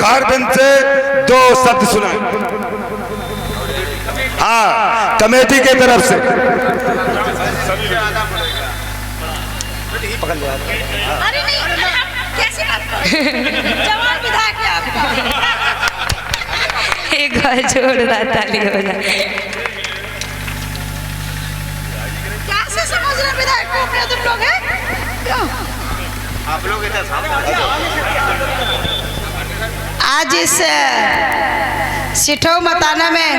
मुखारबिंद से 2 शब्द सुनाए। हाँ, कमेटी की तरफ से। अरे नहीं, कैसी बात कर रहे हैं? जवान विधायक है आपका। एक बार जोरदार ताली हो जाए। कैसे समझ रहे विधायक को अपने तुम लोग हैं? क्यों? आप लोग आज इस सिठो मताना में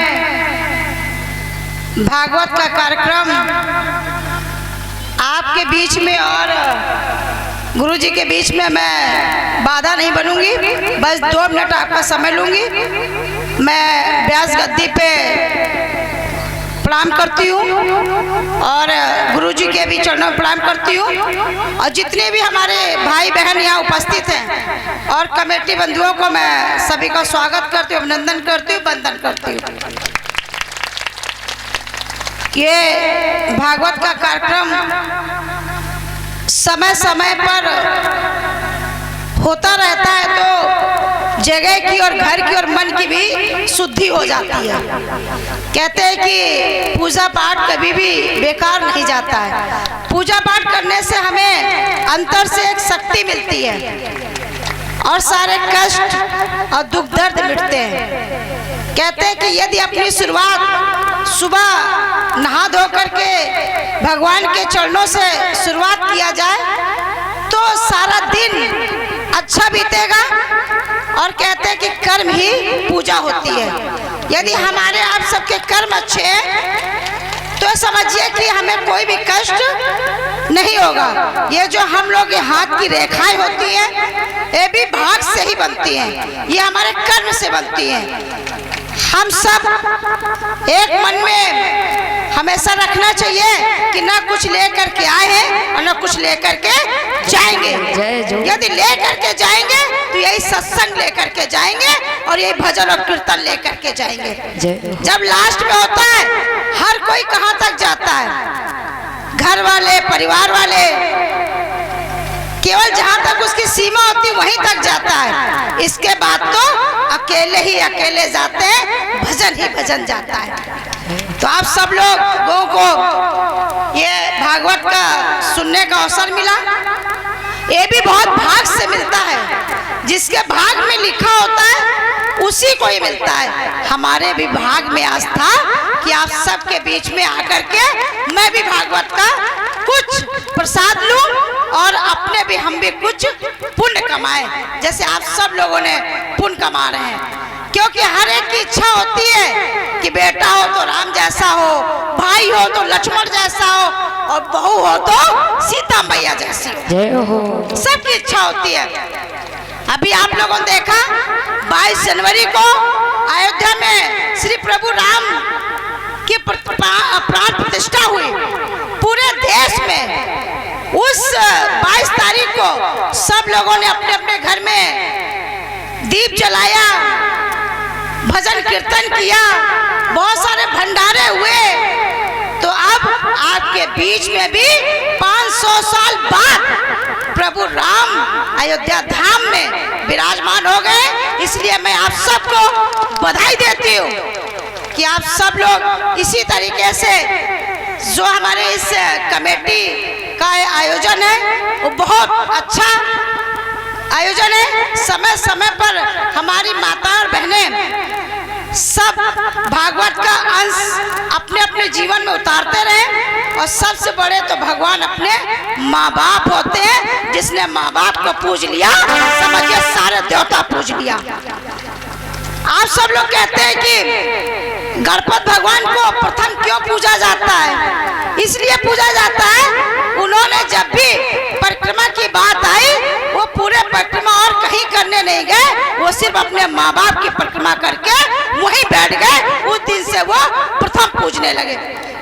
भागवत का कार्यक्रम आपके बीच में और गुरु जी के बीच में मैं बाधा नहीं बनूंगी। बस 2 मिनट आपका समय लूंगी। मैं व्यास गद्दी पे प्रणाम करती हूँ और गुरु जी के भी चरणों में प्रणाम करती हूँ और जितने भी हमारे भाई बहन यहाँ उपस्थित हैं और कमेटी बंधुओं को मैं सभी का स्वागत करती हूँ, अभिनंदन करती हूँ, वंदन करती हूँ। ये भागवत का कार्यक्रम समय समय पर होता रहता है तो जगह की और घर की और मन की भी शुद्धि हो जाती है। कहते हैं कि पूजा पाठ कभी भी बेकार नहीं जाता है। पूजा पाठ करने से हमें अंतर से एक शक्ति मिलती है और सारे कष्ट और दुख दर्द मिटते हैं। कहते हैं कि यदि अपनी शुरुआत सुबह नहा धो करके भगवान के चरणों से शुरुआत किया जाए तो सारा दिन अच्छा बीतेगा। और कहते हैं कि कर्म ही पूजा होती है। यदि हमारे आप सबके कर्म अच्छे हैं तो समझिए कि हमें कोई भी कष्ट नहीं होगा। ये जो हम लोग के हाथ की रेखाएं होती हैं ये भी भाग से ही बनती हैं, ये हमारे कर्म से बनती हैं। हम सब एक मन में हमेशा रखना चाहिए कि ना कुछ लेकर के आए हैं और ना कुछ लेकर के जाएंगे। यदि लेकर के जाएंगे तो यही सत्संग लेकर के जाएंगे और यही भजन और कीर्तन लेकर के जाएंगे। जब लास्ट में होता है हर कोई कहाँ तक जाता है, घर वाले परिवार वाले केवल जहाँ तक उसकी सीमा होती है वहीं तक जाता है। इसके बाद तो अकेले ही अकेले जाते हैं, भजन ही भजन जाता है। तो आप सब लोगों को ये भागवत का सुनने का अवसर मिला, ये भी बहुत भाग से मिलता है। जिसके भाग में लिखा होता है उसी को ही मिलता है। हमारे भी भाग में आज था कि आप सबके बीच में आकर के मैं भी भागवत का कुछ प्रसाद लूं और अपने भी हम भी कुछ पुण्य कमाएं, जैसे आप सब लोगों ने पुण्य कमा रहे हैं। क्योंकि हर एक की इच्छा होती है कि बेटा हो तो राम जैसा हो, भाई हो तो लक्ष्मण जैसा हो और बहू हो तो सीता मैया जैसी हो। सबकी इच्छा होती है। अभी आप लोगों ने देखा 22 जनवरी को अयोध्या में श्री प्रभु राम की प्राण प्रतिष्ठा हुई। पूरे देश में उस 22 तारीख को सब लोगों ने अपने अपने घर में दीप जलाया, भजन कीर्तन किया, बहुत सारे भंडारे हुए। तो अब आपके बीच में भी 500 साल बाद प्रभु राम अयोध्या धाम में विराजमान हो गए। इसलिए मैं आप सबको बधाई देती हूँ कि आप सब लोग इसी तरीके से जो हमारे इस कमेटी का आयोजन है वो बहुत अच्छा आयोजन है। समय समय पर हमारी माता और बहनें सब भागवत का अंश अपने अपने जीवन में उतारते रहे और सबसे बड़े तो भगवान अपने माँ बाप होते हैं। जिसने माँ बाप को पूज लिया समझिए सारे देवता पूज लिया। आप सब लोग कहते हैं कि गणपति भगवान को प्रथम क्यों पूजा जाता है? इसलिए पूजा जाता है उन्होंने जब भी परिक्रमा की बात आई वो पूरे परिक्रमा और कहीं करने नहीं गए, वो सिर्फ अपने माँ बाप की परिक्रमा करके वहीं बैठ गए। उस दिन से वो प्रथम पूजने लगे।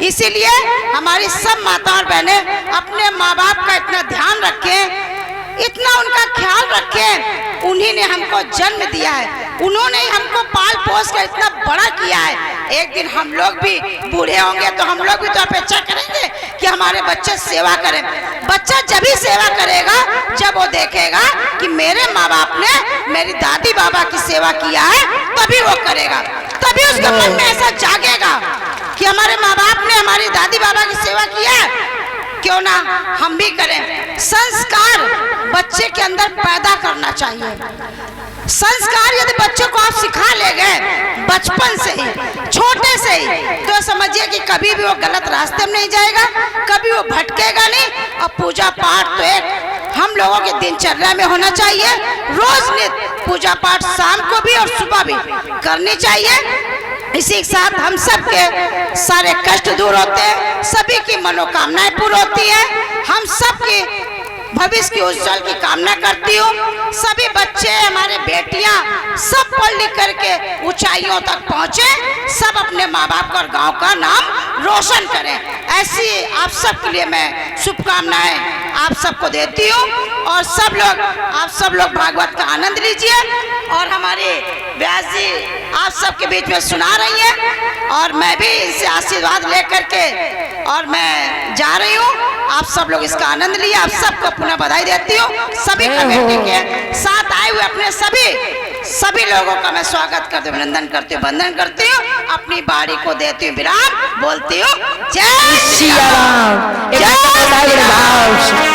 इसीलिए हमारी सब माता और बहनें अपने माँ बाप का इतना ध्यान रखें, इतना उनका ख्याल रखें। उन्हीं ने हमको जन्म दिया है, उन्होंने हमको पाल पोस कर इतना बड़ा किया है। एक दिन हम लोग भी बूढ़े होंगे तो हम लोग भी तो अपेक्षा करेंगे कि हमारे बच्चे सेवा करें। बच्चा जब ही सेवा करेगा जब वो देखेगा कि मेरे माँ बाप ने मेरी दादी बाबा की सेवा किया है, तभी वो करेगा। तभी उसके मन में ऐसा जागेगा कि हमारे माँ बाप ने हमारी दादी बाबा की सेवा किया है, क्यों ना हम भी करें। संस्कार बच्चे के अंदर पैदा करना चाहिए। संस्कार यदि बच्चों को आप सिखा ले गए बचपन से ही, छोटे से ही, तो समझिए कि कभी भी वो गलत रास्ते में नहीं जाएगा, कभी वो भटकेगा नहीं। और पूजा पाठ तो एक हम लोगों की दिनचर्या में होना चाहिए। रोज नित्य पूजा पाठ शाम को भी और सुबह भी करनी चाहिए। इसी के साथ हम सब के सारे कष्ट दूर होते हैं, सभी की मनोकामनाएं पूरी होती है। हम सब की भविष्य की उज्जवल की कामना करती हूँ। सभी बच्चे, हमारे बेटियां सब पढ़ लिख करके ऊंचाइयों तक पहुँचे, सब अपने माँ बाप और गांव का नाम रोशन करें। ऐसी आप सब के लिए मैं शुभकामनाएं आप सबको देती हूँ। और आप सब लोग भागवत का आनंद लीजिए। और हमारे व्यास जी आप सबके बीच में सुना रही हैं और मैं भी इनसे आशीर्वाद लेकर के और मैं जा रही हूँ। आप सब लोग इसका आनंद लिए। आप सबको पुनः बधाई देती हूँ। सभी कमेटी के साथ आए हुए अपने सभी लोगों का मैं स्वागत करती हूँ, अभिनंदन करती हूँ, वंदन करती हूँ। अपनी बाड़ी को देती हूँ विराम, बोलती हूँ जय श्री राम, जय श्री राम।